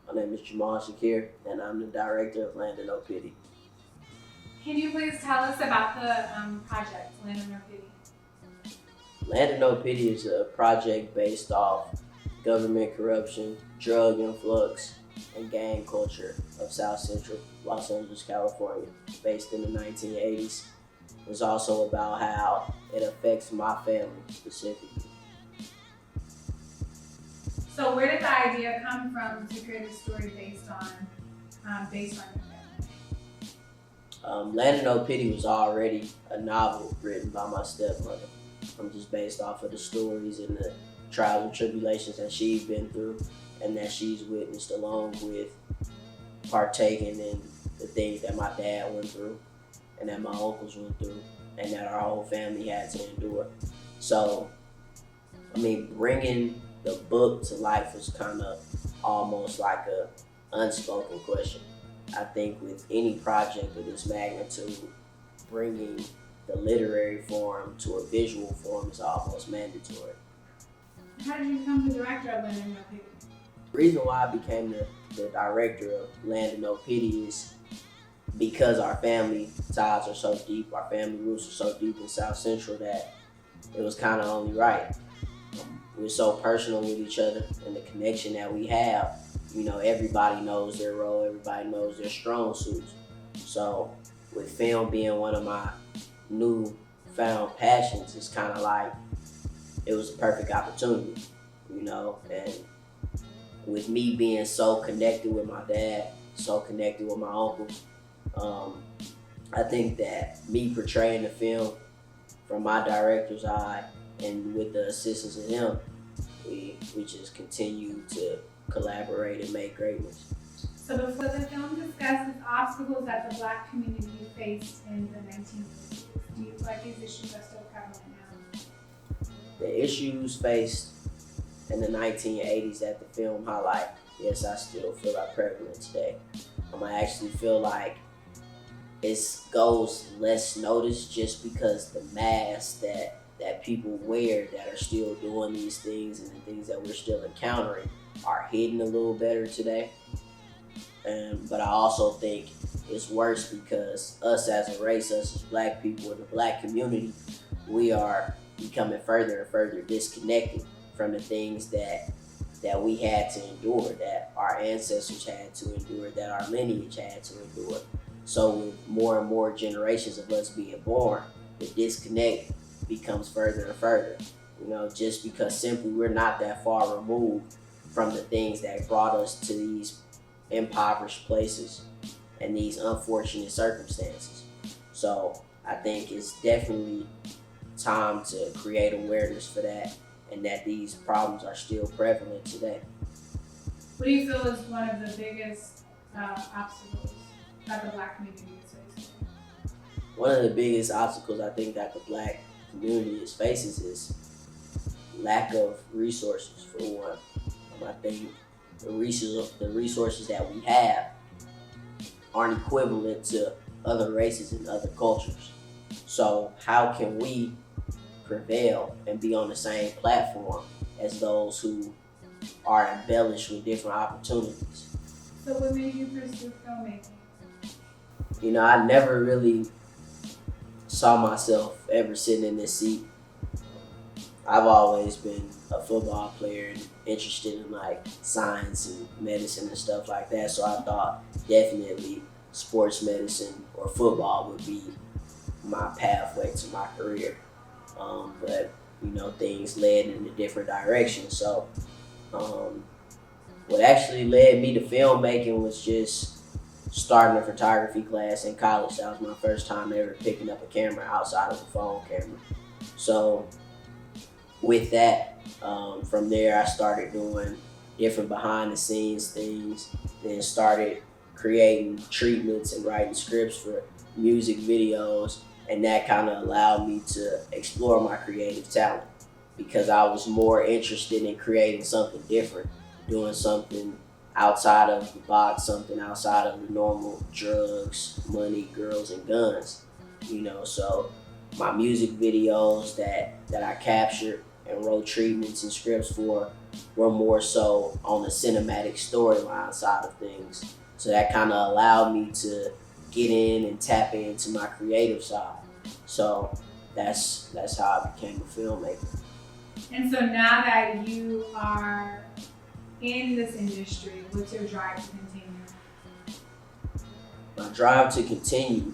My name is Jamal Shakir, and I'm the director of Land of No Pity. Can you please tell us about the project, Land of No Pity? Land of No Pity is a project based off government corruption, drug influx, and gang culture of South Central Los Angeles, California, based in the 1980s. It's also about how it affects my family specifically. So where did the idea come from to create a story based on your family? Land of No Pity was already a novel written by my stepmother. I'm just based off of the stories and the trials and tribulations that she's been through and that she's witnessed along with partaking in the things that my dad went through and that my uncles went through and that our whole family had to endure. So, bringing the book to life was kind of almost like a unspoken question. I think with any project of this magnitude, bringing the literary form to a visual form is almost mandatory. How did you become the director of Land of No Pity? The reason why I became the director of Land of No Pity is because our family ties are so deep, our family roots are so deep in South Central that it was kind of only right. We're so personal with each other and the connection that we have. Everybody knows their role, everybody knows their strong suits. So, with film being one of my new found passions, it's kind of like it was a perfect opportunity. And with me being so connected with my dad, so connected with my uncles, um, I think that me portraying the film from my director's eye and with the assistance of him, we just continue to collaborate and make greatness. So before the film discusses obstacles that the Black community faced in the 1980s, do you feel like these issues are still prevalent now? The issues faced in the 1980s that the film highlight, yes, I still feel are prevalent today. I actually feel like it goes less noticed just because the masks that people wear that are still doing these things and the things that we're still encountering are hidden a little better today. But I also think it's worse because us as a race, us as Black people in the Black community, we are becoming further and further disconnected from the things that we had to endure, that our ancestors had to endure, that our lineage had to endure. So with more and more generations of us being born, the disconnect becomes further and further. Just because simply we're not that far removed from the things that brought us to these impoverished places and these unfortunate circumstances. So I think it's definitely time to create awareness for that and that these problems are still prevalent today. What do you feel is one of the biggest obstacles that the Black community is facing? One of the biggest obstacles I think that the Black community faces is lack of resources, for one. I think the resources that we have aren't equivalent to other races and other cultures. So how can we prevail and be on the same platform as those who are embellished with different opportunities? So what made you pursue filmmaking? I never really saw myself ever sitting in this seat. I've always been a football player and interested in like science and medicine and stuff like that. So I thought definitely sports medicine or football would be my pathway to my career. But things led in a different direction. So what actually led me to filmmaking was just starting a photography class in college. That was my first time ever picking up a camera outside of a phone camera. So with that, from there I started doing different behind the scenes things, then started creating treatments and writing scripts for music videos, and that kind of allowed me to explore my creative talent because I was more interested in creating something different, doing something outside of the box, something outside of the normal drugs, money, girls, and guns. So my music videos that I captured and wrote treatments and scripts for were more so on the cinematic storyline side of things. So that kind of allowed me to get in and tap into my creative side. So that's how I became a filmmaker. And so now that you are in this industry, what's your drive to continue? My drive to continue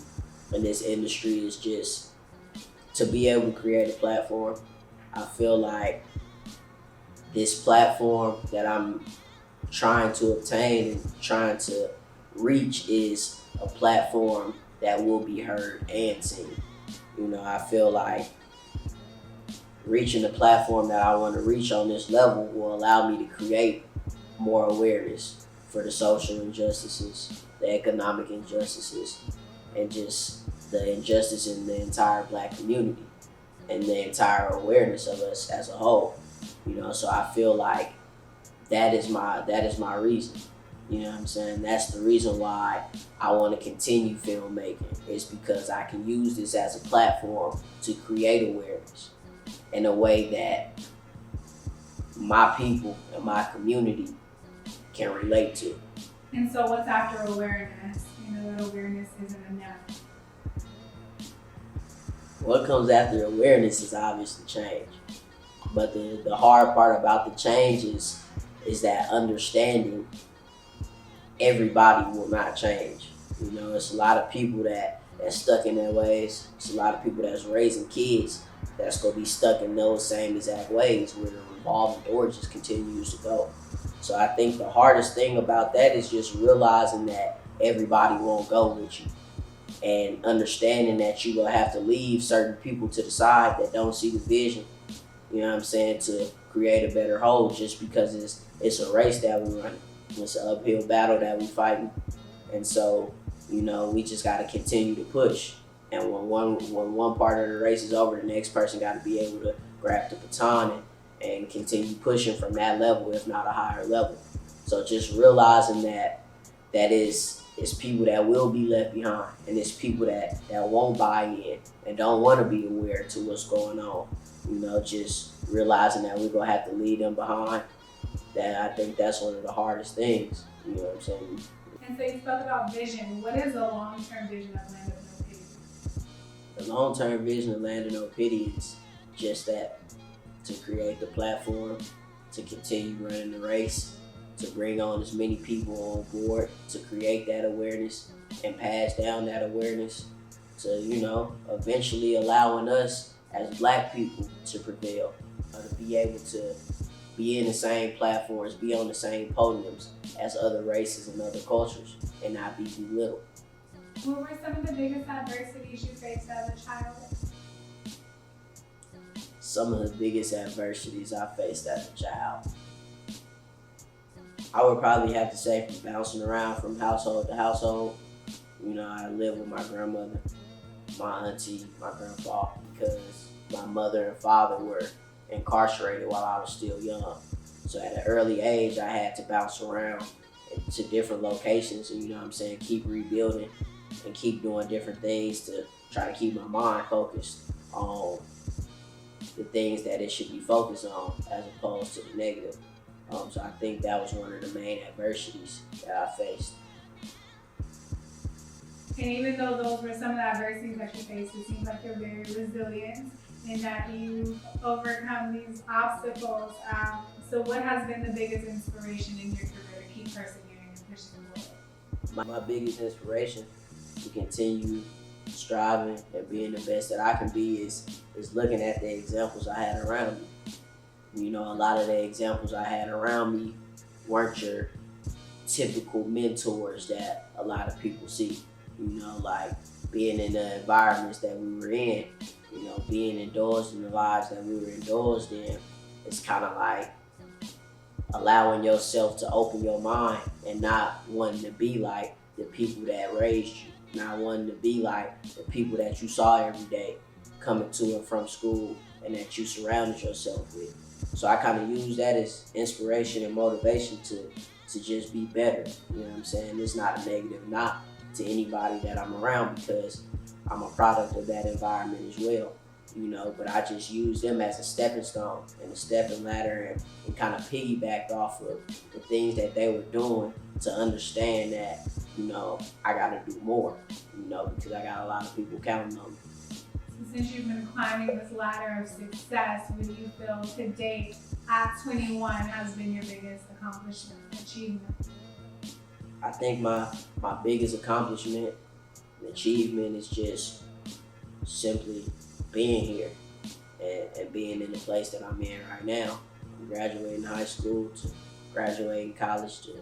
in this industry is just to be able to create a platform. I feel like this platform that I'm trying to obtain and trying to reach is a platform that will be heard and seen. You know, I feel like reaching the platform that I want to reach on this level will allow me to create more awareness for the social injustices, the economic injustices, and just the injustice in the entire Black community and the entire awareness of us as a whole. You know, so I feel like that is my reason. You know what I'm saying? That's the reason why I want to continue filmmaking, is because I can use this as a platform to create awareness in a way that my people and my community can relate to. And so what's after awareness? You know that awareness isn't enough. What comes after awareness is obviously change. But the hard part about the change is that understanding everybody will not change. You know, it's a lot of people that's stuck in their ways. It's a lot of people that's raising kids that's gonna be stuck in those same exact ways where the revolving door just continues to go. So I think the hardest thing about that is just realizing that everybody won't go with you, and understanding that you're gonna have to leave certain people to the side that don't see the vision, you know what I'm saying, to create a better whole, just because it's a race that we run. It's an uphill battle that we fighting. And so, you know, we just gotta continue to push. And when one part of the race is over, the next person gotta be able to grab the baton and continue pushing from that level, if not a higher level. So just realizing that it's people that will be left behind, and it's people that won't buy in and don't want to be aware to what's going on. You know, just realizing that we're gonna have to leave them behind. That I think that's one of the hardest things. You know what I'm saying? And so you spoke about vision. What is the long-term vision of Land of No Pity? The long-term vision of Land of No Pity is just that: to create the platform, to continue running the race, to bring on as many people on board, to create that awareness and pass down that awareness, to, you know, eventually allowing us as Black people to prevail, to be able to be in the same platforms, be on the same podiums as other races and other cultures, and not be belittled. What were some of the biggest adversities you faced as a child? Some of the biggest adversities I faced as a child, I would probably have to say from bouncing around from household to household. You know, I lived with my grandmother, my auntie, my grandpa, because my mother and father were incarcerated while I was still young. So at an early age, I had to bounce around to different locations and, you know what I'm saying, keep rebuilding and keep doing different things to try to keep my mind focused on the things that it should be focused on as opposed to the negative. So I think that was one of the main adversities that I faced. And even though those were some of the adversities that you faced, it seems like you're very resilient and that you've overcome these obstacles. So what has been the biggest inspiration in your career to keep persevering and pushing forward? My biggest inspiration to continue striving and being the best that I can be is looking at the examples I had around me. You know, a lot of the examples I had around me weren't your typical mentors that a lot of people see. You know, like being in the environments that we were in, you know, being indulged in the lives that we were indulged in, it's kind of like allowing yourself to open your mind and not wanting to be like the people that raised you, not wanting to be like the people that you saw every day coming to and from school and that you surrounded yourself with. So I kind of use that as inspiration and motivation to just be better. You know what I'm saying? It's not a negative knock to anybody that I'm around because I'm a product of that environment as well. but I just used them as a stepping stone and a stepping ladder and kind of piggybacked off of the things that they were doing to understand that, I gotta do more, because I got a lot of people counting on me. So since you've been climbing this ladder of success, what do you feel to date at 21 has been your biggest accomplishment, achievement? I think my biggest accomplishment and achievement is just simply being here and being in the place that I'm in right now. From graduating high school to graduating college to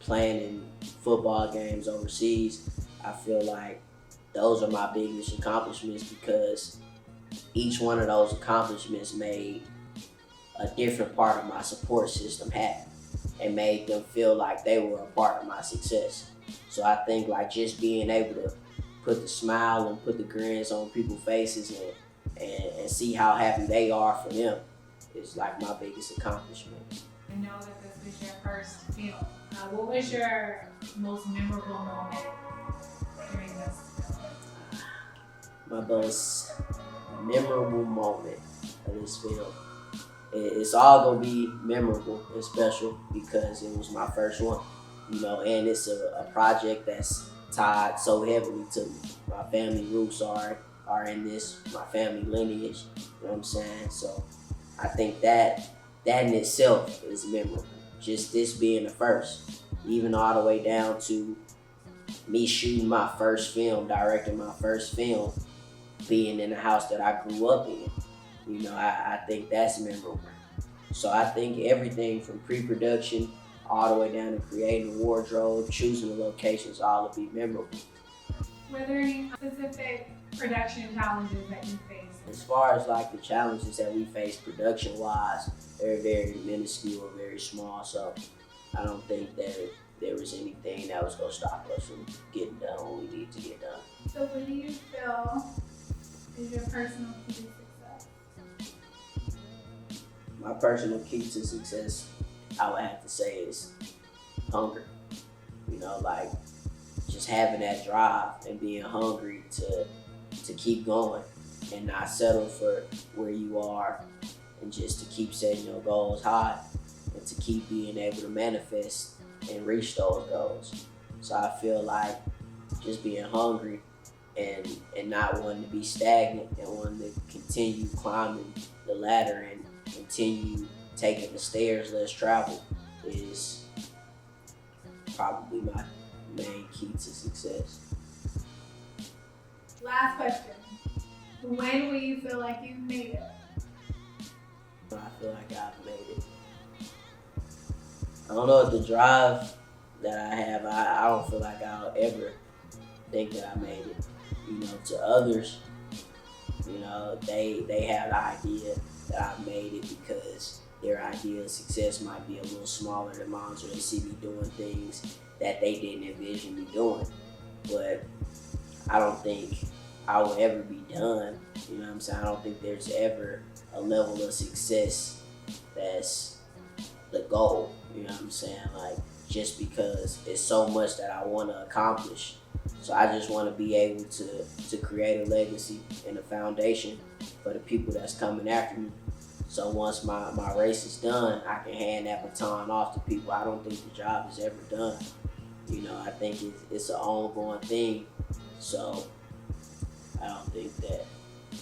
playing in football games overseas. I feel like those are my biggest accomplishments because each one of those accomplishments made a different part of my support system happy and made them feel like they were a part of my success. So I think like just being able to put the smile and put the grins on people's faces and see how happy they are for them is like my biggest accomplishment. I know that this was your first film. What was your most memorable moment during this film? My most memorable moment of this film. It's all gonna be memorable and special because it was my first one, and it's a project that's tied so heavily to me. My family roots are in this, my family lineage, you know what I'm saying? So I think that in itself is memorable. Just this being the first, even all the way down to me shooting my first film, directing my first film, being in the house that I grew up in. I think that's memorable. So I think everything from pre-production all the way down to creating the wardrobe, choosing the locations, all to be memorable. Were there any specific production challenges that you faced? As far as like the challenges that we face production-wise, they're very minuscule, very small. So I don't think that there was anything that was gonna stop us from getting done what we need to get done. So what do you feel is your personal key to success? My personal key to success, I would have to say, is hunger. Like just having that drive and being hungry to keep going and not settle for where you are and just to keep setting your goals high and to keep being able to manifest and reach those goals. So I feel like just being hungry and not wanting to be stagnant and wanting to continue climbing the ladder and continue taking the stairs less traveled is probably my main key to success. Last question. When will you feel like you've made it? I feel like I've made it. I don't know if the drive that I have, I don't feel like I'll ever think that I made it. To others, they have the idea that I made it because their idea of success might be a little smaller than mine, so they see me doing things that they didn't envision me doing. But I don't think I will ever be done. You know what I'm saying? I don't think there's ever a level of success that's the goal. You know what I'm saying? Like, just because it's so much that I want to accomplish. So I just want to be able to create a legacy and a foundation for the people that's coming after me. So once my race is done, I can hand that baton off to people. I don't think the job is ever done. I think it's an ongoing thing. So I don't think that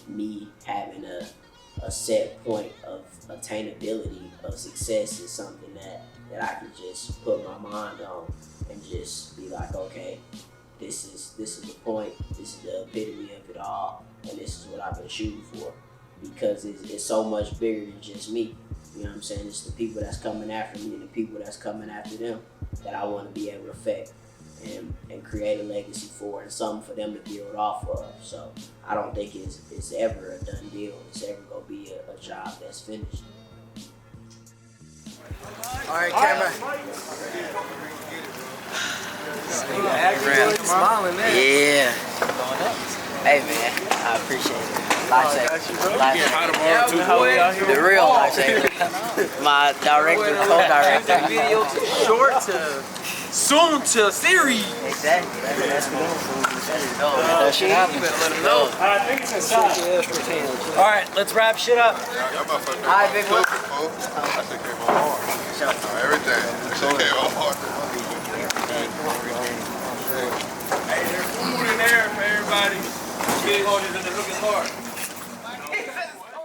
me having a set point of attainability of success is something that I can just put my mind on and just be like, okay, this is the point, this is the epitome of it all, and this is what I've been shooting for. Because it's so much bigger than just me. You know what I'm saying? It's the people that's coming after me and the people that's coming after them that I want to be able to affect and create a legacy for and something for them to build off of. So I don't think it's ever a done deal. It's ever going to be a job that's finished. All right, camera. Smiling, man. Yeah. Hey, man, I appreciate it. Lifesaver. The real lifesaver. My director, co-director. Video too short to soon to a series. Exactly. That's cool. You better let him know. I think it's inside. All right, let's wrap shit up. Alright, big boy. Everything. Hey, there's food in there for everybody. Kid holders in the looking hard.